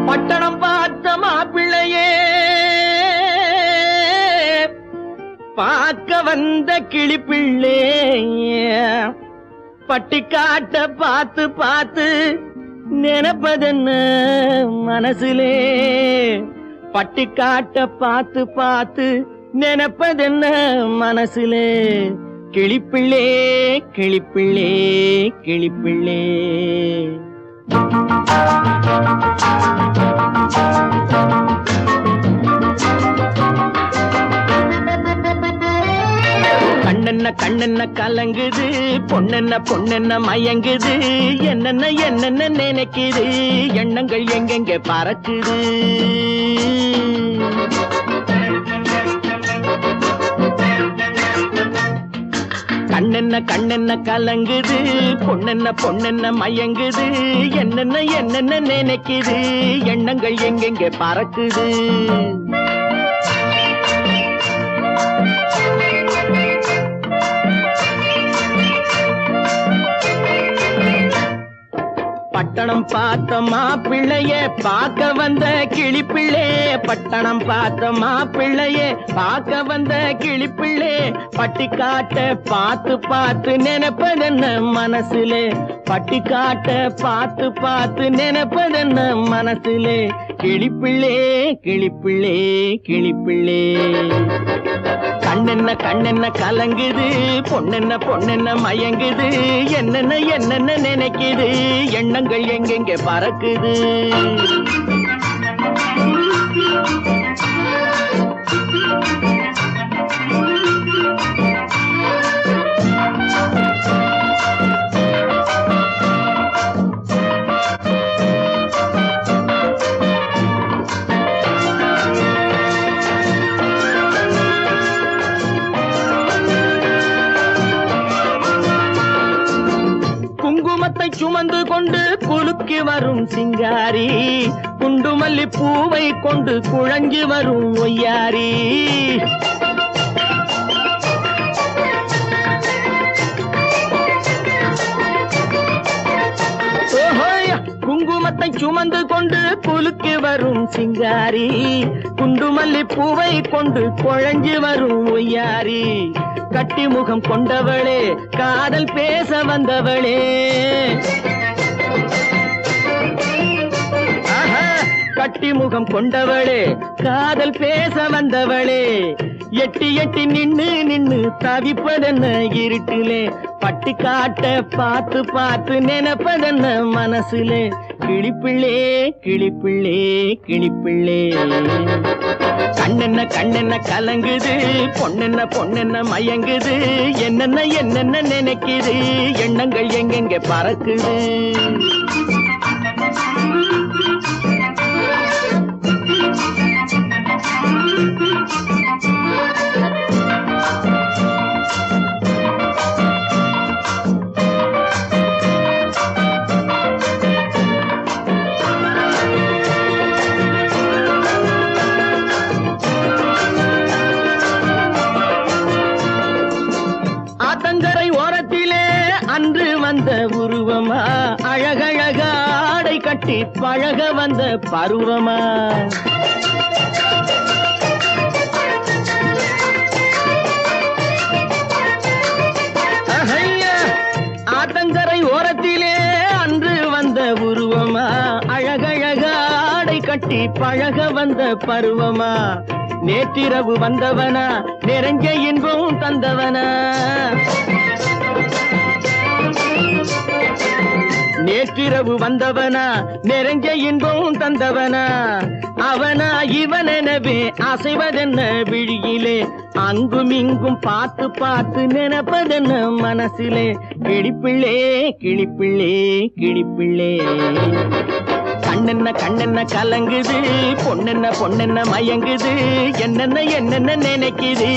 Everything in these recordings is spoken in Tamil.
பட்டணம் பார்த்த மாப்பிள்ளையே பார்க்க வந்த கிளிப்பிள்ளே பட்டிக்காட்ட பார்த்து பார்த்து நினைப்பதென்ன மனசுலே பட்டிக்காட்ட பார்த்து பார்த்து நினைப்பதென்ன மனசுலே கிளிப்பிள்ளே கிளிப்பிள்ளே கிளிப்பிள்ளே கண்ணென்ன கண்ணென்ன கலங்குது பொண்ணென்ன பொண்ணென்ன மயங்குது என்னென்ன என்னென்ன நினைக்குது எண்ணங்கள் எங்கெங்க பறக்குது கண்ணென்ன கண்ணென்ன கலங்குது பொண்ணென்ன பொண்ணென்ன மயங்குது என்னென்ன என்னென்ன நினைக்குது எண்ணங்கள் எங்கெங்க பறக்குது பட்டணம் பார்த்த மாப்பிள்ளைய பார்க்க வந்த கிளிப்பிள்ளே பட்டணம் பார்த்த மாப்பிள்ளைய பார்க்க வந்த கிளிப்பிள்ளே பட்டிக்காட்ட பார்த்து பார்த்து நினைப்பதென்ன மனசுலே பட்டிக்காட்ட பார்த்து பார்த்து நினைப்பதென்ன மனசுலே கிளிப்பிள்ளே கிளிப்பிள்ளே கிளிப்பிள்ளே கண்ணென்ன கண்ணென்ன கலங்குது பொண்ணென்ன பொண்ணென்ன மயங்குது என்னென்ன என்னென்ன நினைக்குது எண்ணங்கள் எங்கெங்க பறக்குது சுமந்து கொண்டு குலுக்கி வரும் சிங்காரி குண்டுமல்லி பூவை கொண்டு குழஞ்சி வரும் ஒய்யாரி குங்குமத்தை சுமந்து கொண்டு குலுக்கி வரும் சிங்காரி குண்டுமல்லி பூவை கொண்டு குழஞ்சி வரும் ஒய்யாரி கட்டி முகம் கொண்டவளே காதல் பேச வந்தவளே கட்டி முகம் கொண்டவளே காதல் பேச வந்தவளே எட்டி எட்டி நின்னு நின்னு தவிப்பதென்ன இருட்டிலே பட்டிக்காட்ட பார்த்து பார்த்து நினைப்பதென்ன மனசுலே கிளிப்பிள்ளே கிளிப்பிள்ளே கிளிப்பிள்ளே கண்ணென்ன கண்ணென்ன கலங்குது பொண்ணென்ன பொண்ணென்ன மயங்குது என்னென்ன என்னென்ன நினைக்குது எண்ணங்கள் எங்கெங்க பறக்குது வந்த உருவமா அழகழக ஆடை கட்டி பழக வந்த பருவமா ஆத்தங்கரை ஓரத்திலே அன்று வந்த உருவமா அழகழக ஆடை கட்டி பழக வந்த பருவமா நேற்றிரவு வந்தவனா நிறைஞ்ச இன்பம் தந்தவனா நேற்றிரவு வந்தவனா நிறைஞ்ச இன்பம் தந்தவனா அவனா இவனெனவே அசைவதென்ன விழியிலே அங்கும் இங்கும் பார்த்து பார்த்து நினைப்பதென்ன மனசிலே கிளிப்பிள்ளே கிளிப்பிள்ளே கிளிப்பிள்ளே கண்ணென்ன கண்ணென்ன கலங்குது பொண்ணென்ன பொண்ணென்ன மயங்குது என்னென்ன என்னென்ன நினைக்குது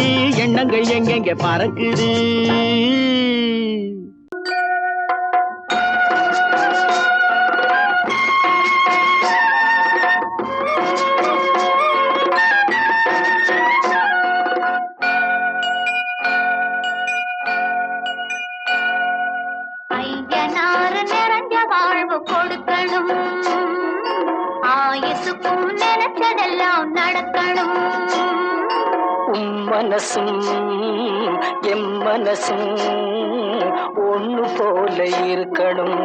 எண்ணங்கள் எங்கெங்க பறக்குது ஆயுசுக்கும் நினைச்சதெல்லாம் நடக்கணும். மனசும் எம் மனசும் ஒண்ணு போல இருக்கணும்.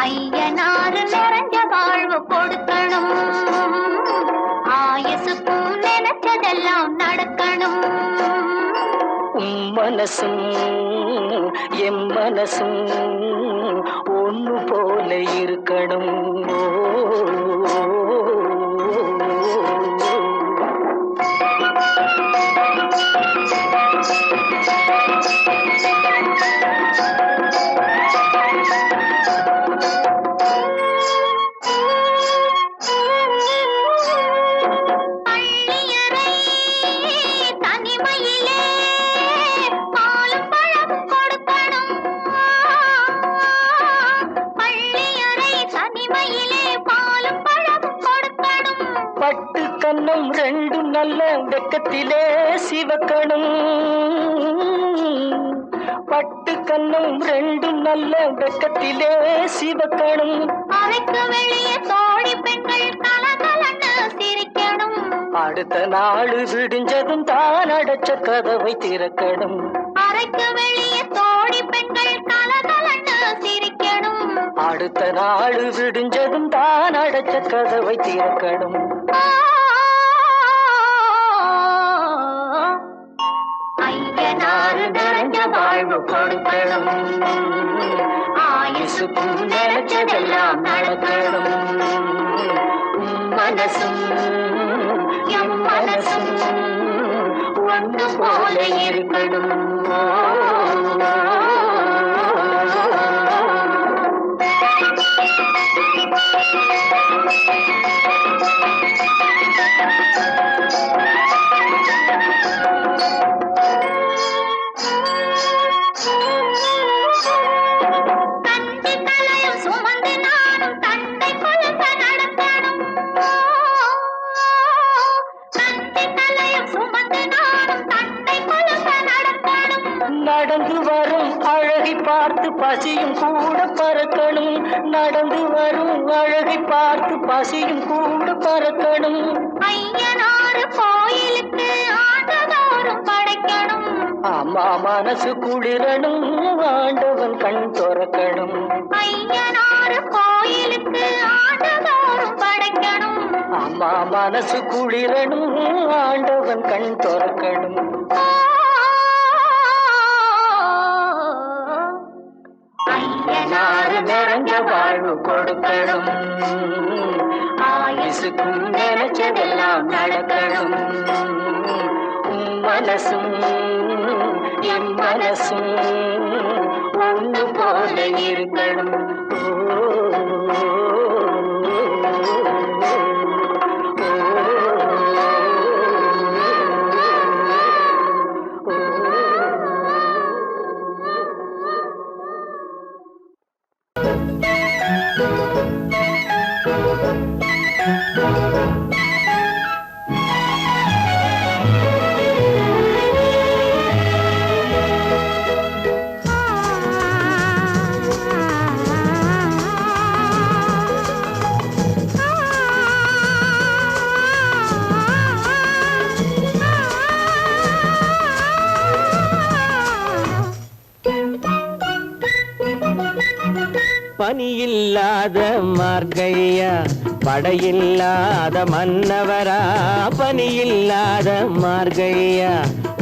ஐயனாறு நிறைஞ்ச வாழ்வு கொடுக்கணும். ஆயுசுக்கும் நினைச்சதெல்லாம் நடக்கணும். மனசும் எம் மனசும் ஒண்ணு போல இருக்கணும். பட்டு கண்ணம் ரெண்டு நல்ல வெக்கத்திலே சிவக்கணும். பட்டு கண்ணம் ரெண்டு நல்ல வெக்கத்திலே சிவக்கணும். அறைக்கு வெளியே தோழி பெண்கள் கலகலன்னு சிரிக்கணும். அடுத்த நாள் விடிஞ்சதும் தான் அடைச்ச கதவை திறக்கணும். அறைக்கு வெளியே தோழி பெண்கள் கலகலன்னு சிரிக்கணும். அடுத்த நாள் விடிஞ்சதும் தான் அடைச்ச கதவை திறக்கணும். ஐயனாறு நிறைஞ்ச வாழ்வு கொடுக்கணும். ஆயுசுக்கும் நினைச்சதெல்லாம் நடக்கணும். மனசும் எம் மனசும் ஒன்று போல இருக்கணும். நடந்து வரும் அழகை பார்த்து பசியும் கூட பறக்கணும். நடந்து வரும் அழகை பார்த்து பசியும் கூட பறக்கணும். ஐயனாறு கோயிலுக்கு ஆண்டதோறும் படைக்கணும். அம்மா மனசு குளிரணும், ஆண்டவன் கண் துறக்கணும். ஐயனாறு கோயிலுக்கு ஆண்டதோறும் படைக்கணும். அம்மா மனசு குளிரணும், ஆண்டவன் கண் துறக்கணும். ஐயனாறு நிறைஞ்ச வாழ்வு கொடுக்கணும். ஆயுசுக்கும் நினைச்சதெல்லாம் நடக்கணும். மனசும் என் மனசும் ஒண்ணு போல இருக்கணும். பனியில்லாத மார்கழியா, படையில்லாத மன்னவரா. பனியில்லாத மார்கழியா,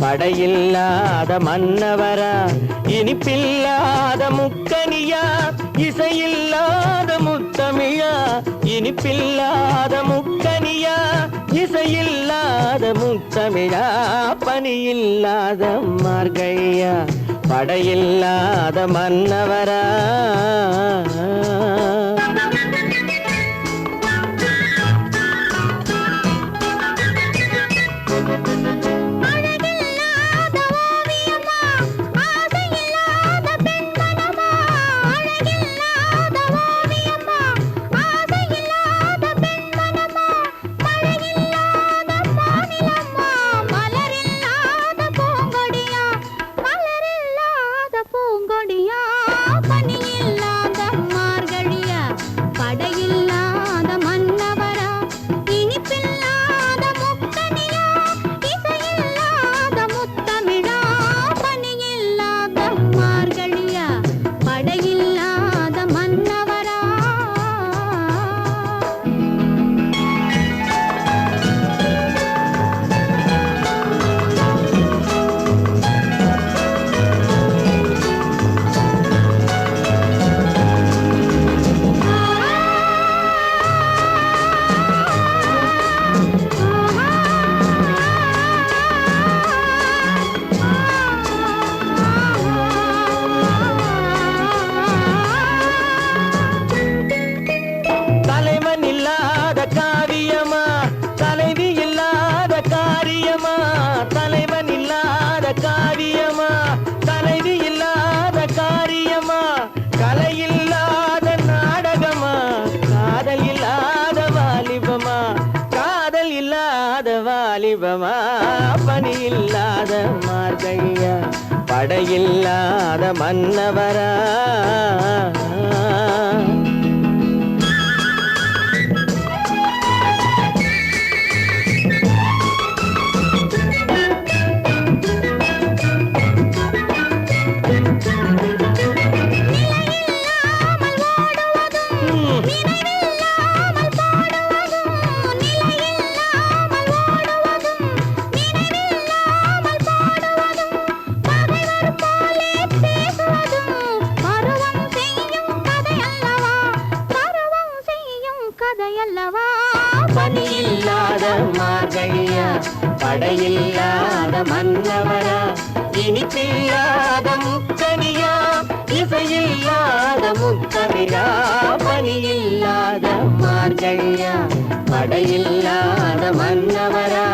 படையில்லாத மன்னவரா. இனிப்பில்லாத முக்கனியா, இசையில்லாத முத்தமிழா. இனிப்பில்லாத முக்கனியா, இசையில்லாத முத்தமிழா. பனியில்லாத மார்கழியா, படையில்லாத மன்னவரா. பூங்கொடியா பனியில்லா படையில்லாத மன்னவரா பணியில்லாத மார்கழியா படையில்லாத மன்னவரா இனிப்பில்லாத முக்கனியா இசையில்லாத முக்கவிரா பணியில்லாத மார்கழியா படையில்லாத மன்னவரா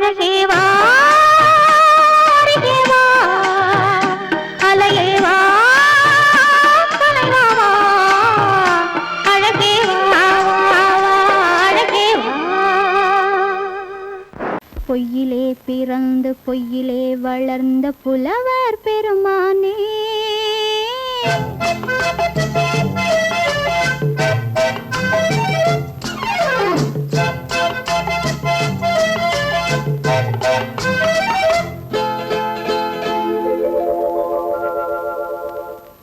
அழகேவா அருகேவா அலையேவா கலைவாவா அழகேவா அழகேவா பொய்யிலே பிறந்து பொய்யிலே வளர்ந்த புலவர் பெருமானே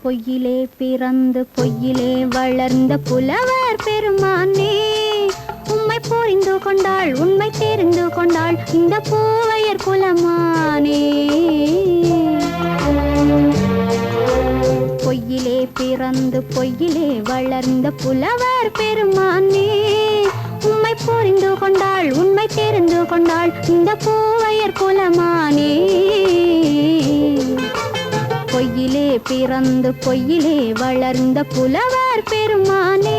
பொய்யிலே பிறந்து பொய்யிலே வளர்ந்த புலவர் பெருமானே உம்மை புரிந்து கொண்டாள் உண்மை தெரிந்து கொண்டாள் இந்த பூவையர் குலமானே பொய்யிலே பிறந்து பொய்யிலே வளர்ந்த புலவர் பெருமானே உம்மை புரிந்து கொண்டாள் உண்மை தெரிந்து கொண்டாள் இந்த பூவையர் குலமானே பொய்யிலே பிறந்து பொய்யிலே வளர்ந்த புலவர் பெருமானே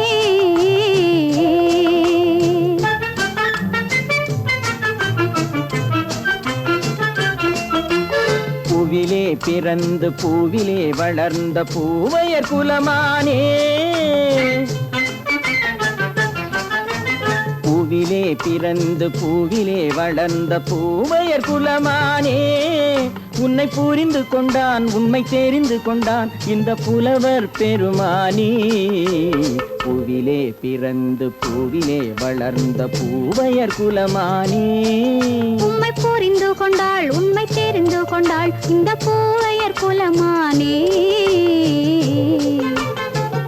பூவிலே பிறந்து பூவிலே வளர்ந்த பூவையர் குலமானே பூவிலே பிறந்து பூவிலே வளர்ந்த பூவையர் குலமானே உன்னை புரிந்து கொண்டான் உண்மை தெரிந்து கொண்டான் இந்த புலவர் பெருமானே பூவிலே பிறந்து பூவிலே வளர்ந்த பூவையர் குலமானே உம்மை புரிந்து கொண்டாள் உண்மை தெரிந்து கொண்டாள் இந்த பூவையர் குலமானே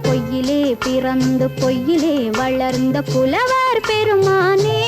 பொய்யிலே பிறந்து பொய்யிலே வளர்ந்த புலவர் பெருமானே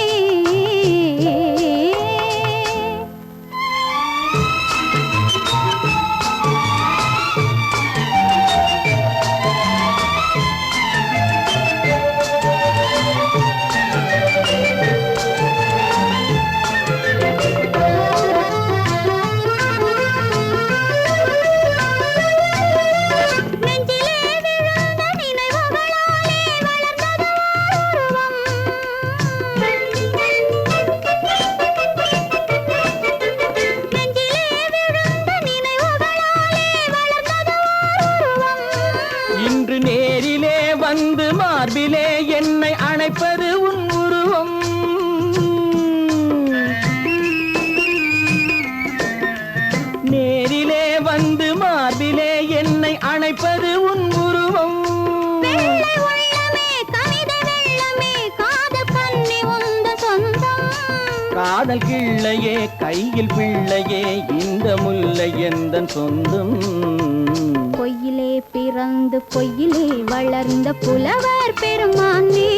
இன்று நேரிலே வந்து மார்பிலே என்னை அணைப்பது உன் உருவம் நேரிலே வந்து மார்பிலே என்னை அணைப்பது உன் உருவம் காதல் கிள்ளையே கையில் பிள்ளையே இந்த முல்லை எந்தன் சொந்தம் பொய்யிலே பிறந்து பொய்யிலே வளர்ந்த புலவர் பெருமானே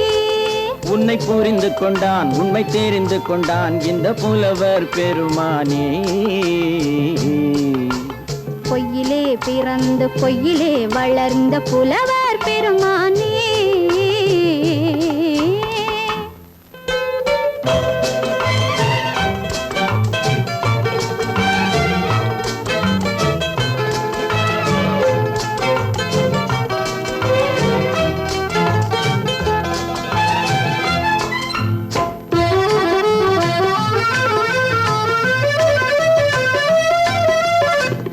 உன்னை புரிந்து கொண்டான் உண்மை தெரிந்து கொண்டான் இந்த புலவர் பெருமானே பொய்யிலே பிறந்து பொய்யிலே வளர்ந்த புலவர் பெருமானே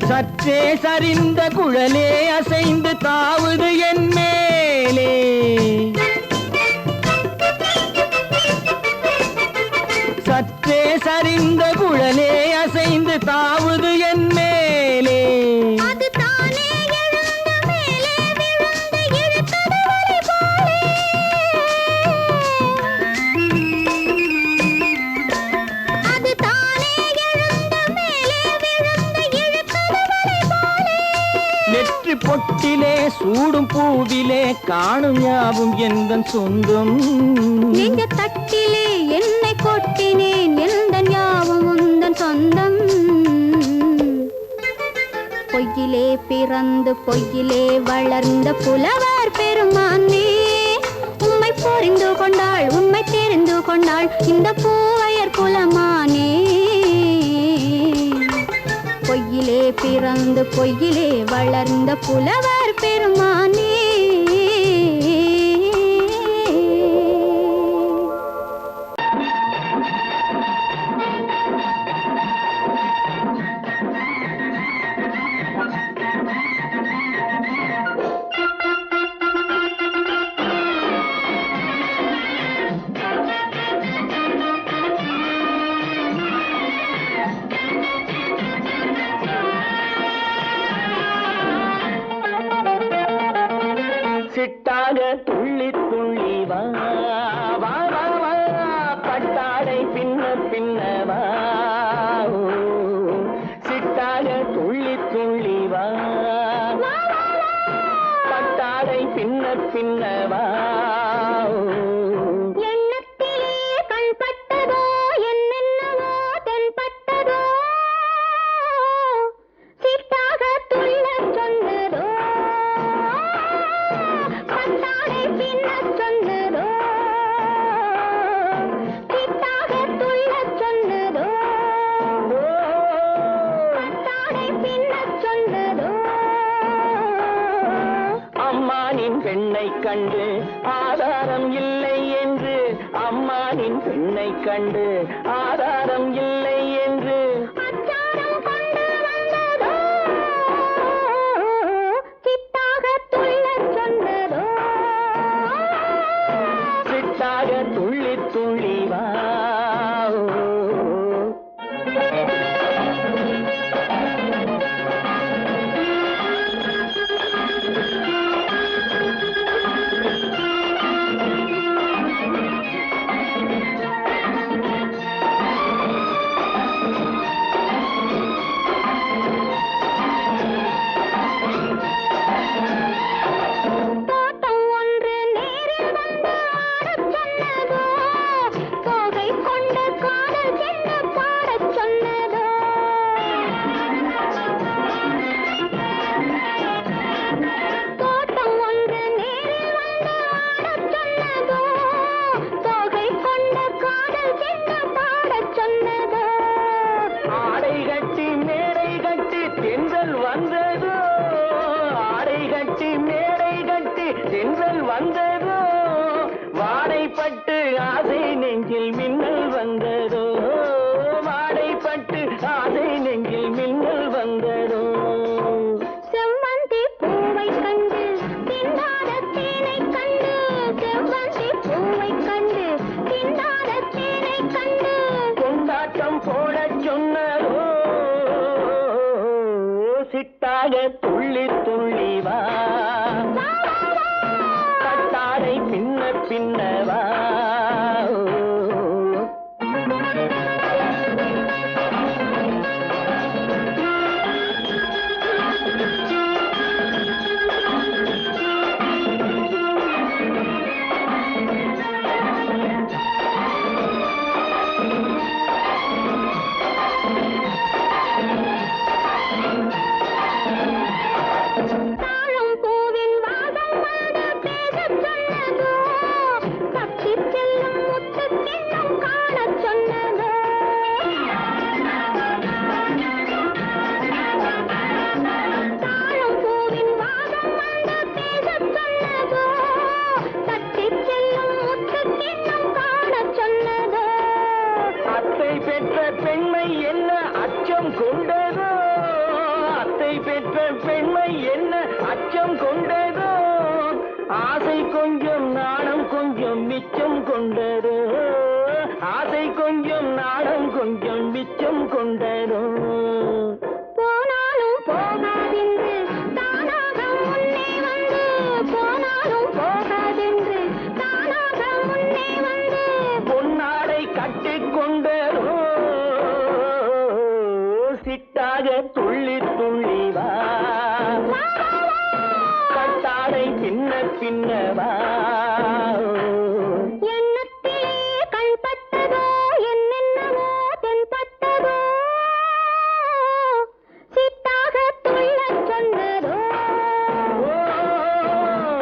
சற்றே சரிந்த குழலே அசைந்து தாவுது என் மேலே சற்றே சரிந்த குழலே அசைந்து தாவுது என் மேலே நெற்றி பொட்டிலே சூடும் பூவிலே காணும் யாவும் எந்தன் சொந்தம் நெஞ்ச தட்டிலே என்னை கொட்டினேன் எந்தன் யாவும் உந்தன் சொந்தம் பொய்யிலே பிறந்து பொய்யிலே வளர்ந்த புலவர் பெருமானே உம்மை புரிந்து கொண்டாள் உண்மை தெரிந்து கொண்டாள் இந்த பூவையர் குலமானே பொய்யிலே பிறந்து பொய்யிலே வளர்ந்த புலவர் பெருமானே பின்னவா சிட்டாக துள்ளி துள்ளி வா பட்டாடை பின்ன பின்னவா எண்ணத்திலே கண்பட்டதோ என்னென்னவோ தென்பட்டதோ சிட்டாக துள்ளச் சொன்னதோ பட்டாடை பின்னச் சொன்னதோ சிட்டாக துள்ளச் சொன்னதோ பட்டாடை பின்னச் சொன்னதோ அம்மானின் பெண்ணை கண்டு ஆதாரம் இல்லை என்று அம்மானின் பெண்ணை கண்டு ஆதாரம் இல்லை என்று அச்சாரம் கொண்டு வந்ததோ சிட்டாக துள்ளச் சொன்னதோ சிட்டாக துள்ளி துள்ளி வா தோட்டம் ஒன்று நேரில் வந்து ஆடச் சொன்னதோ தோகை கொண்ட காதல் என்ன பாடச் சொன்னதோ தோட்டம் ஒன்று நேரில் வந்து ஆடச் சொன்னதோ தோகை கொண்ட காதல் என்ன பாடச் சொன்னதோ ஆடை கட்டி மேடை கட்டி தென்றல் வந்ததோ ஆடை கட்டி மேடை கட்டி தென்றல் வந்ததோ வாடைப்பட்டு ஆசை நெஞ்சில் மின்னல் வந்ததோ வாடைப்பட்டு ஆசை நெஞ்சில் மின்னல் வந்ததோ செவ்வந்தி பூவை கண்டு திண்டாத தேனை கண்டு செவ்வந்தி பூவை கண்டு திண்டாத தேனை கண்டு கொண்டாட்டம் போடச் சொன்னதோ சிட்டாக துள்ளி துள்ளி வா கட்டாடை பின்ன பின்னவா தாழம் பூவின் வாசம் வந்து பேசச் சொன்னதோ தப்பிச் செல்லும் முத்துக் கிண்ணம் காணச் சொன்னதோ தாழம் பூவின் வாசம் வந்து பேசச் சொன்னதோ தப்பிச் செல்லும் முத்துக் கிண்ணம் காணச் சொன்னதோ அத்தை பெற்ற பெண்மை என்ன அச்சம் கொண்டதோ அத்தை பெற்ற பெண்மை என்ன அச்சம் கொண்டதோ ஆசை கொஞ்சம் நாணம் கொஞ்சம் மிச்சம் கொண்டதோ ஆசை கொஞ்சம் நாணம் கொஞ்சம் மிச்சம் கொண்டதோ போனாலும் போகாதென்று தானாக முன்னே வந்து போனாலும் போகாதென்று தானாக முன்னே வந்து பொன்னாடை கட்டிக்கொண்டதோ சிட்டாக துள்ளி துள்ளி வா கட்டாடை பின்ன பின்னவா எண்ணத்திலே கண்பட்டதோ என்னென்னவோ தென்பட்டதோ சிட்டாக துள்ளச் சொன்னதோ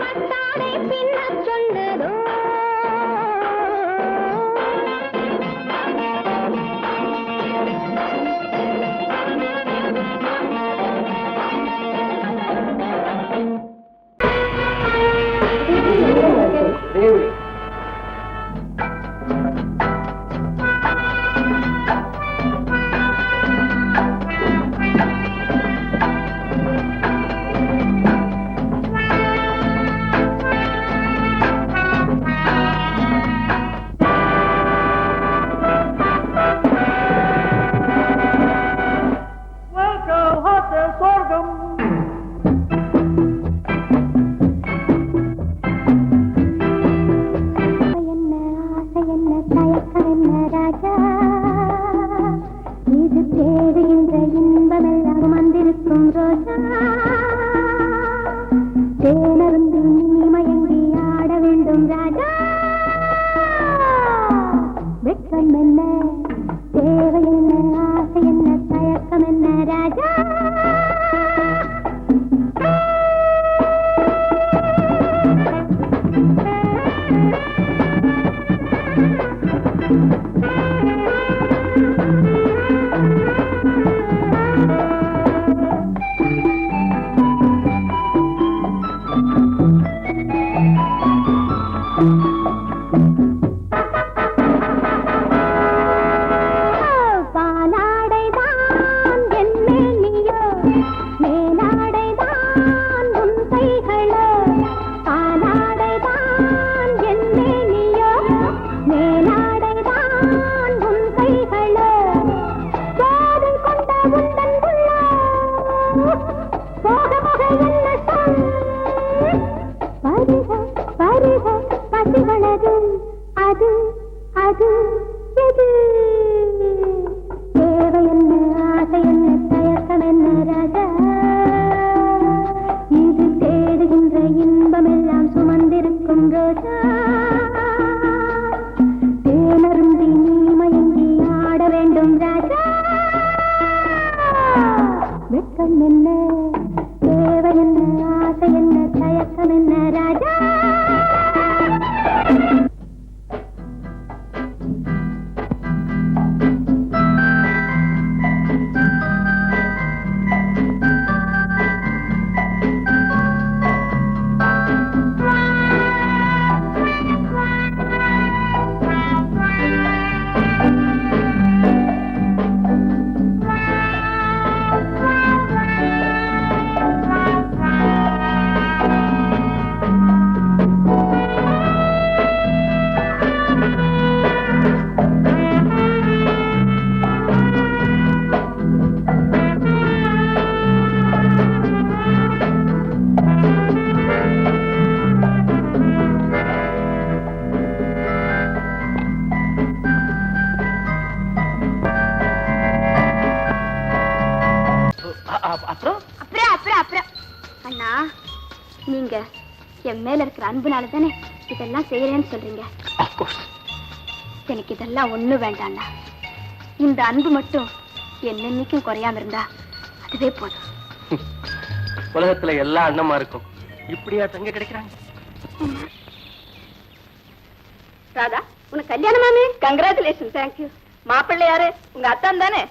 பட்டாடை பின்னச் சொன்னதோ தேவை என்ன ஆசை என்ன தயக்கம் என்ன ராஜா நீங்க என் மேல இருக்கிற அன்புனால தானே இதெல்லாம் செய்யறேன்னு சொல்றீங்க. எனக்கு இதெல்லாம் ஒண்ணு வேண்டாம்னா இந்த அன்பு மட்டும் என்னன்னைக்கும் குறையாம இருந்தா அதுவே போதும். உலகத்துல எல்லா அண்ணமா இருக்கும் இப்படியா தங்க கிடைக்கிறாங்க. ராதா உனக்கு கல்யாணமாமே? கங்க்ராச்சுலேஷன். தேங்க்யூ. மாப்பிள்ளை யாரு? உங்க அத்தான் தானே?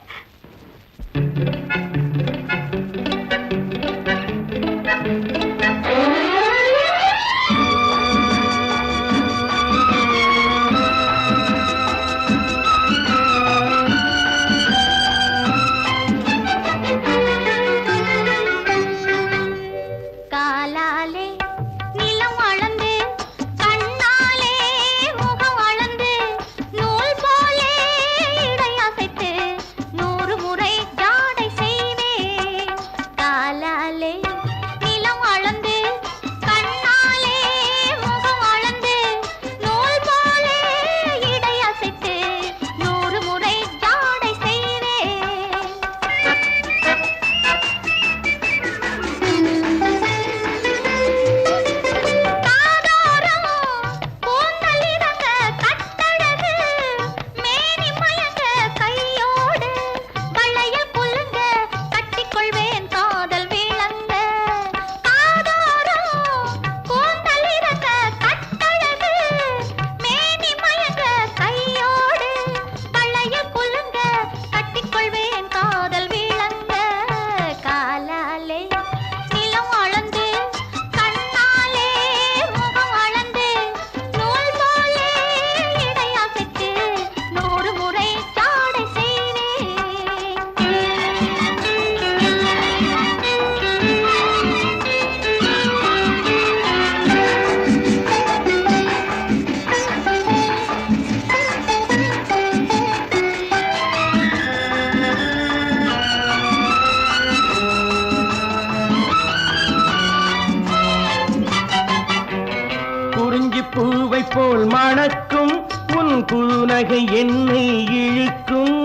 போல் மணக்கும் உன் புன்னகை என்னை இழுக்கும்.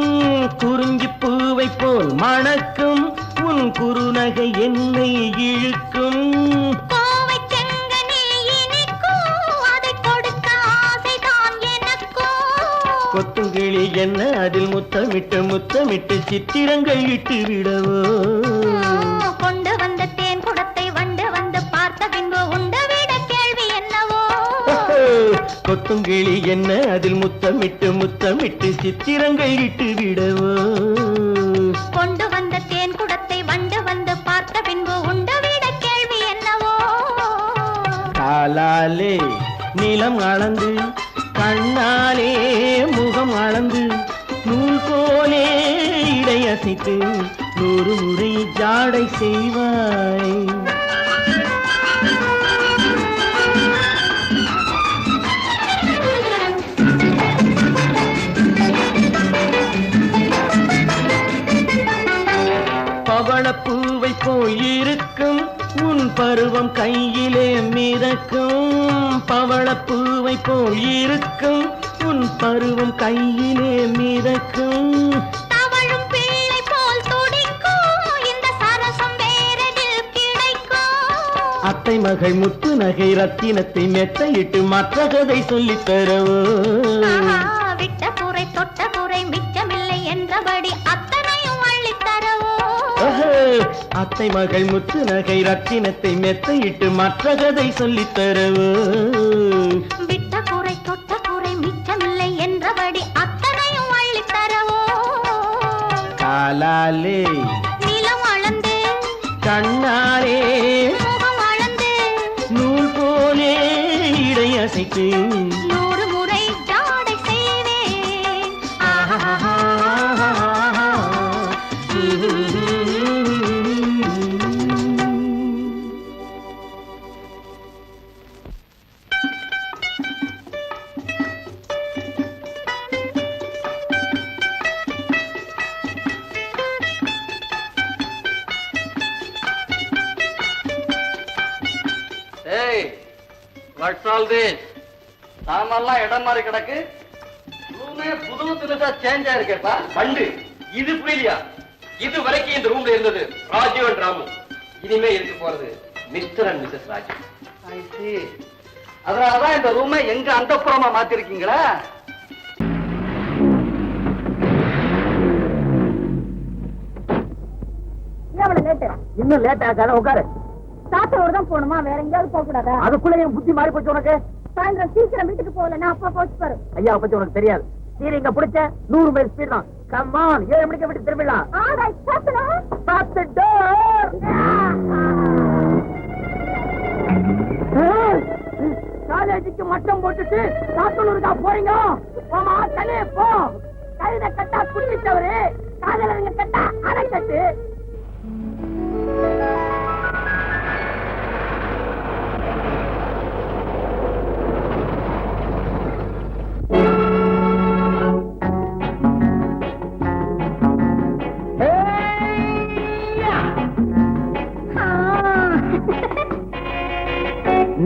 குறிஞ்சி பூவை போல் மணக்கும் உன் குறுநகை என்னை இழுக்கும். கொத்துங்கிளி கிளி என்ன அதில் முத்தமிட்டு முத்தமிட்டு சித்திரங்கள் இட்டு விடவோ கொண்டு வந்த தேன் குடத்தை வண்டு வந்து பார்த்த பின்பு உண்டு விட கேள்வி என்னவோ கொத்தும் கிளி என்ன அதில் முத்தமிட்டு முத்தமிட்டு சித்திரங்கள் இட்டு விடவோ கொண்டு வந்த தேன் குடத்தை வண்டு வந்து பார்த்த பின்பு உண்டு விட கேள்வி என்னவோ காலாலே நிலம் அளந்து கண்ணாலே முகம் அளந்து நூல் போலே இடையசைத்து 100 முறை ஜாடை செய்வாய் பவளப்பூவை போல் இருக்கும் உன் பருவம் கையிலே மிதக்கும் பவளப்பூவை போல் இருக்கும் உன் பருவம் கையிலே மிதக்கும் தவழும் பிள்ளை போல் துடிக்கும் இந்த சரசம் வேறெதில் கிடைக்கும் அத்தை மகள் முத்து நகை ரத்தினத்தை மெத்தையிட்டு மற்ற கதை சொல்லித் தரவோ விட்ட குறை தொட்ட குறை மிச்சமில்லை என்றபடி அத்தனையும் அள்ளித் தரவோ அத்தை மகள் முத்து நகை ரத்தினத்தை மெத்தையிட்டு மற்ற கதை சொல்லித் தரவோ விட்ட குறை தொட்ட குறை மிச்சமில்லை என்றபடி அத்தனையும் அள்ளித் தரவோ காலாலே நிலம் அளந்து கண்ணாலே முகம் அளந்து நூல் போலே இடையசைத்து 100 முறை ஜாடை செய்வேன் What's all this? சாமெல்லாம் இடம் மாதிரி கிடக்கு ரூமே புது தினசா சேஞ்ச் ஆயிருக்கேப்பா பண்டு இது புரியலையா இது வரைக்கும் இந்த ரூம்ல இருந்தது ராஜு அண்ட் ராமு இனிமே இருக்க போறது மிஸ்டர் அண்ட் மிஸ்ஸஸ் ராஜு அதனாலதான் இந்த ரூமை எங்க அந்தப்புறமா மாத்திருக்கீங்களா இன்னும் லேட் ஆகாத உட்காரு சாத்தோடு தான் போகணுமா வேற எங்கேயாவது போக கூடாதா அதுக்குள்ள என் புத்தி மாறி போச்சு உனக்கு சாயந்தரம் சீக்கிரம் வீட்டுக்கு போகலன்னா அப்பா போச்சு பாரு ஐயா பத்தி உனக்கு தெரியாது நீங்க பிடிச்ச 100 மைல் ஸ்பீட் தான் கம்மான் 7 மணிக்கு விட்டு திரும்பிடலாம் காலேஜுக்கு மட்டம் போட்டுட்டு சாத்தனூருக்கா போறீங்க போமா தலே போ கழுத கட்டா குடிச்சவரு காதலங்க கட்டா அரைக்கட்டு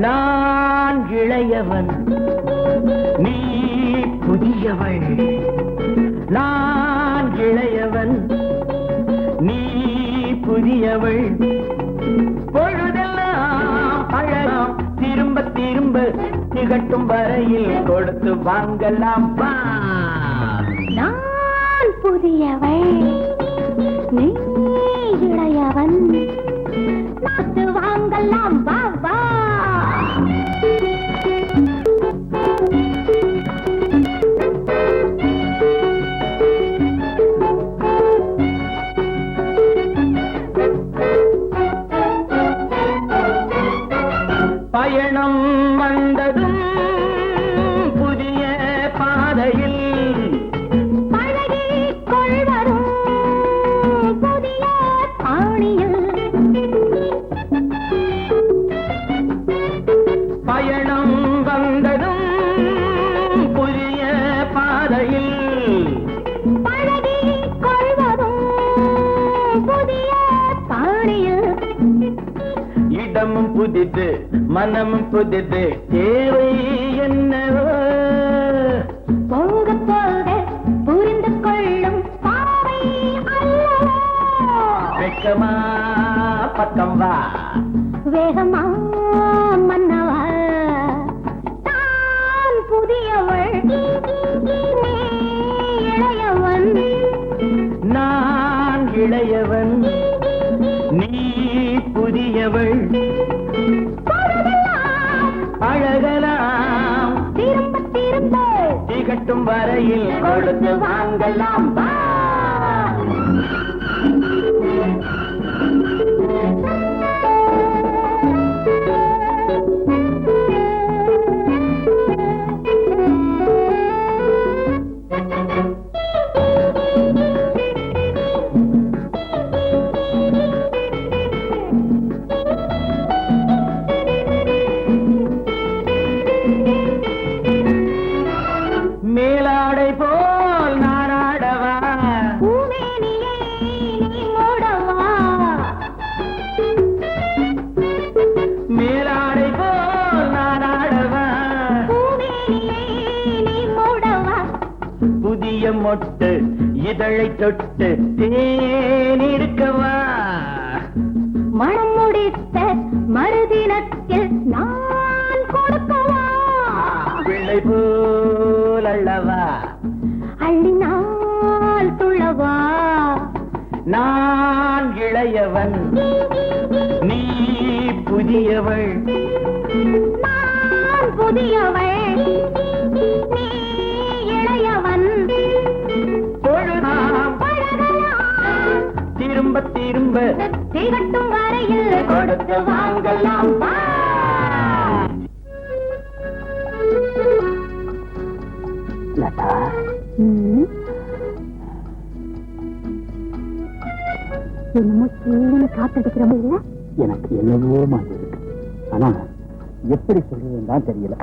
நான் இளையவன் நீ புதியவள் நான் இளையவன் நீ புதியவள் பொழுதெல்லாம் அழகாம் திரும்ப திரும்ப திகட்டும் வரையில் கொடுத்து வாங்கலாம் வா நான் புதியவள் நீ இளையவன் பார்த்து வாங்கலாம் வா வா பயணம் வந்ததும் புதிய பாதையில் பழகிக் கொள்வரும் புதிய பாணியில் பயணம் வந்ததும் புதிய பாதையில் பழகிக் கொள்வரும் புதிய பாணியில் இடமும் புதிது மனமும் புதிது தேவை என்னவோ போக போக புரிந்து கொள்ளும் பாவை அல்லவோ வெக்கமா பக்கம் வா வேகமா மன்னவா தான் புதியவள் நீ இளையவன் நீ புதியவள் அழகலாம் திரும்ப திரும்ப திகட்டும் வரையில் கொடுத்து வாங்கலாம் வா. மேலாடை போல் நாராடவா பூமேனியை நீ மூடவா மேலாடை போல் நாராடவா பூமேனியை நீ மூடவா புதிய மொட்டு இதழை தொட்டு தேனிருக்கவா மனம் முடித்த மறுதினத்தில் நான் கொடுக்கவா பிள்ளை போல் அல்லவா அள்ளினால் துள்ளவா நான் இளையவன் நீ புதியவள் நான் புதியவள் நீ இளையவன் பொழுதாம் பழகலாம் திரும்ப திரும்ப திகட்டும் வரையில் கொடுத்து வாங்கலாம் வா. லதா என்னமோ சின்ன காத்தடிக்கிற இல்ல எனக்கு என்னவோ மாதிரி இருக்கு. ஆனா எப்படி சொல்றதுன்னு தான் தெரியல.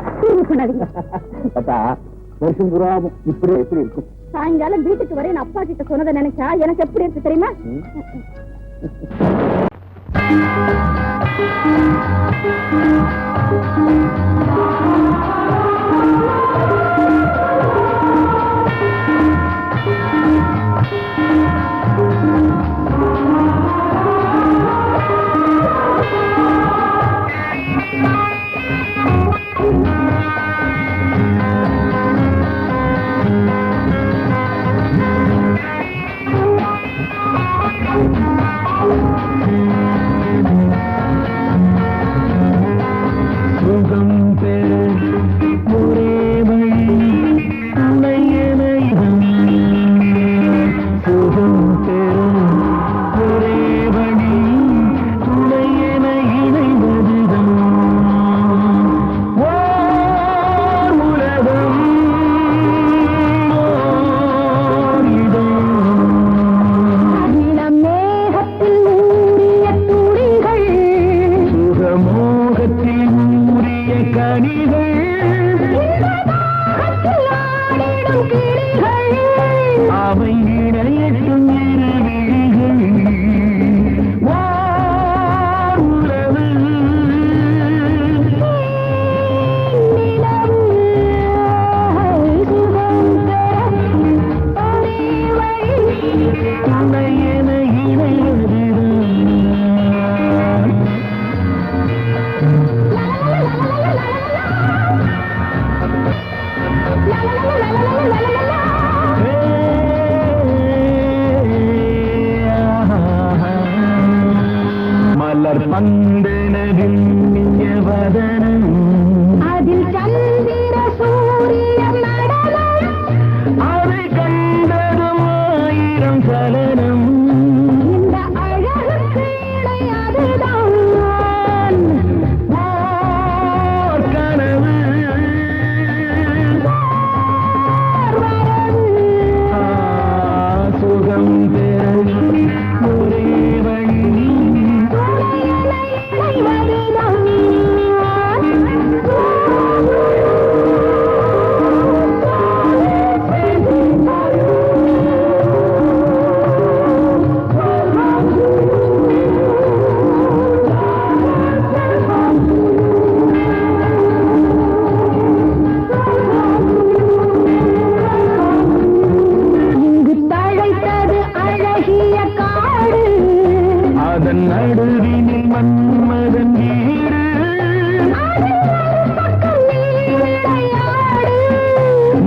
லதா வருஷம் புறாவும் இப்படி எப்படி இருக்கும்? சாயங்காலம் வீட்டுக்கு வர அப்பா கிட்ட சொன்னதை நினைச்சா எனக்கு எப்படி இருக்கு தெரியுமா?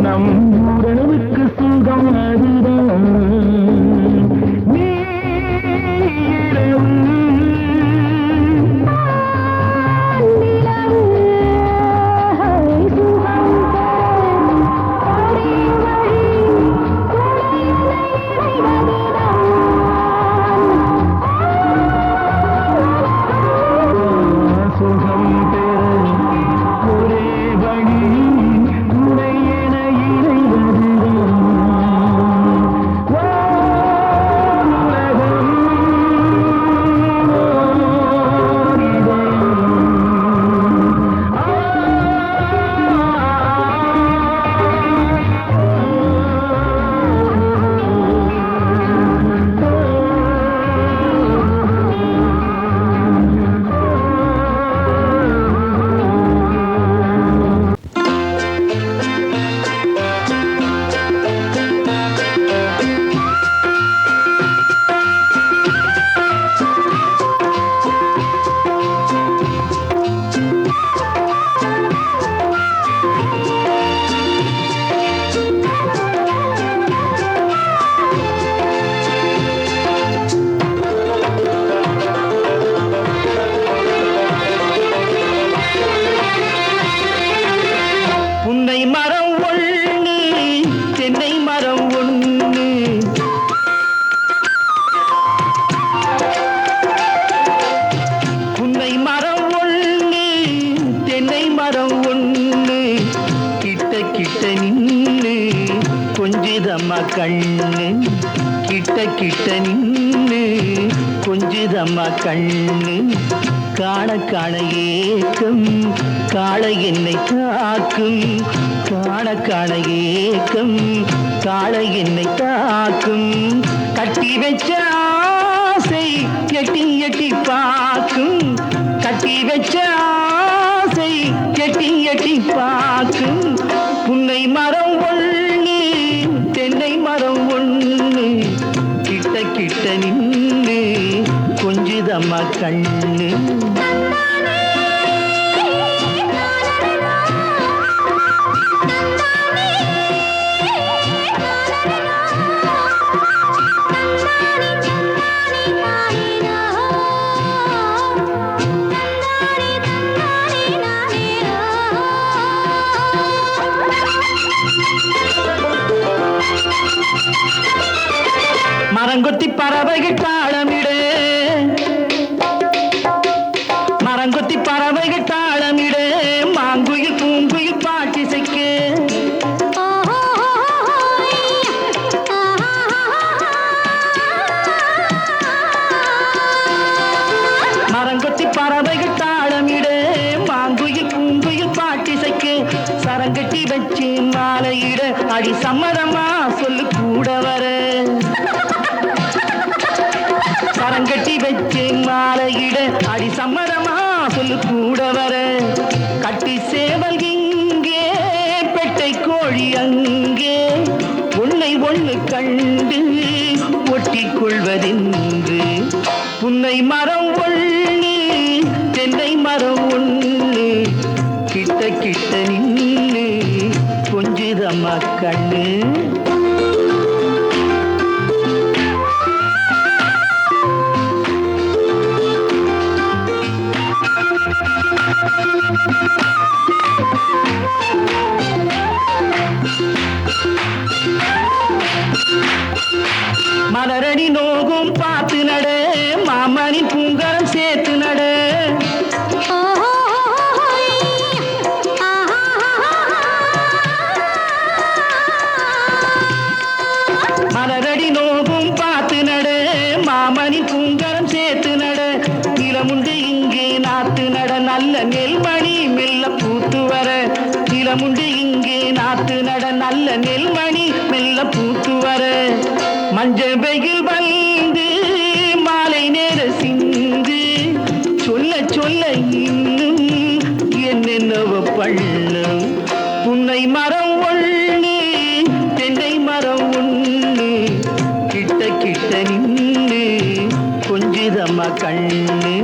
நம் 1 சுகம் அதுதான் நீ கிட்ட கிட்ட நின்னு கொஞ்சுதம்மா கண்ணு காண காண ஏக்கம் காளை என்னை தாக்கும் காண காண ஏக்கம் காளை என்னை தாக்கும் கட்டி வச்ச ஆசை எட்டி எட்டி பார்க்கும் கட்டி வச்ச ஆசை எட்டி எட்டி பார்க்கும் புன்னை மரம் ஒண்ணு தென்னை மரம் ஒண்ணு கிட்ட கிட்ட நின்று கொஞ்சுதம்மா கண்ணு மரங்கொத்தி பறவைகள் தாளமிடு மரங்கொத்தி பறவைகள் தாளமிடு மாங்குயில் பூங்குயில் பாட்டிசைக்கு மரங்கொத்தி பறவைகள் தாளமிடு மாங்குயில் பூங்குயில் பாட்டிசைக்கு சரங்கட்டி வச்சு மாலையிட அடி சம்மதமா சொல்லு கூட வர சரங்கட்டி வச்சு மாலையிட அடி சம்மதமா சொல்லு கூட வர கட்டி சேவல் இங்கே பெட்டை கோழி அங்கே உன்னை ஒண்ணு கண்டு ஒட்டிக் கொள்வதென்று புன்னை மரம் ஒண்ணு தென்னை மரம் ஒண்ணு கிட்ட கிட்ட நின்று கொஞ்சுதம்மா கண்ணு மலரடி நோகும் பார்த்து நட மாமனின் பூங்கரம் சேர்த்து நட மலரடி நோகும் பார்த்து நட மாமனின் பூங்கரம் சேர்த்து நட நிலமுண்டு இங்கே நாத்து நட நல்ல நெல்மணி மெல்ல பூத்து வர நிலமுண்டு இங்கே நாத்து நட நல்ல நெல்மணி மெல்ல பூத்து வர மஞ்சள் வெயில் வந்து மாலை நேர சிந்து சொல்ல சொல்ல இன்னும் என்னென்னவ பண்ணும் புன்னை மரம் ஒண்ணு தென்னை மரம் ஒண்ணு கிட்ட கிட்ட நின்று கொஞ்சுதம்மா கண்ணு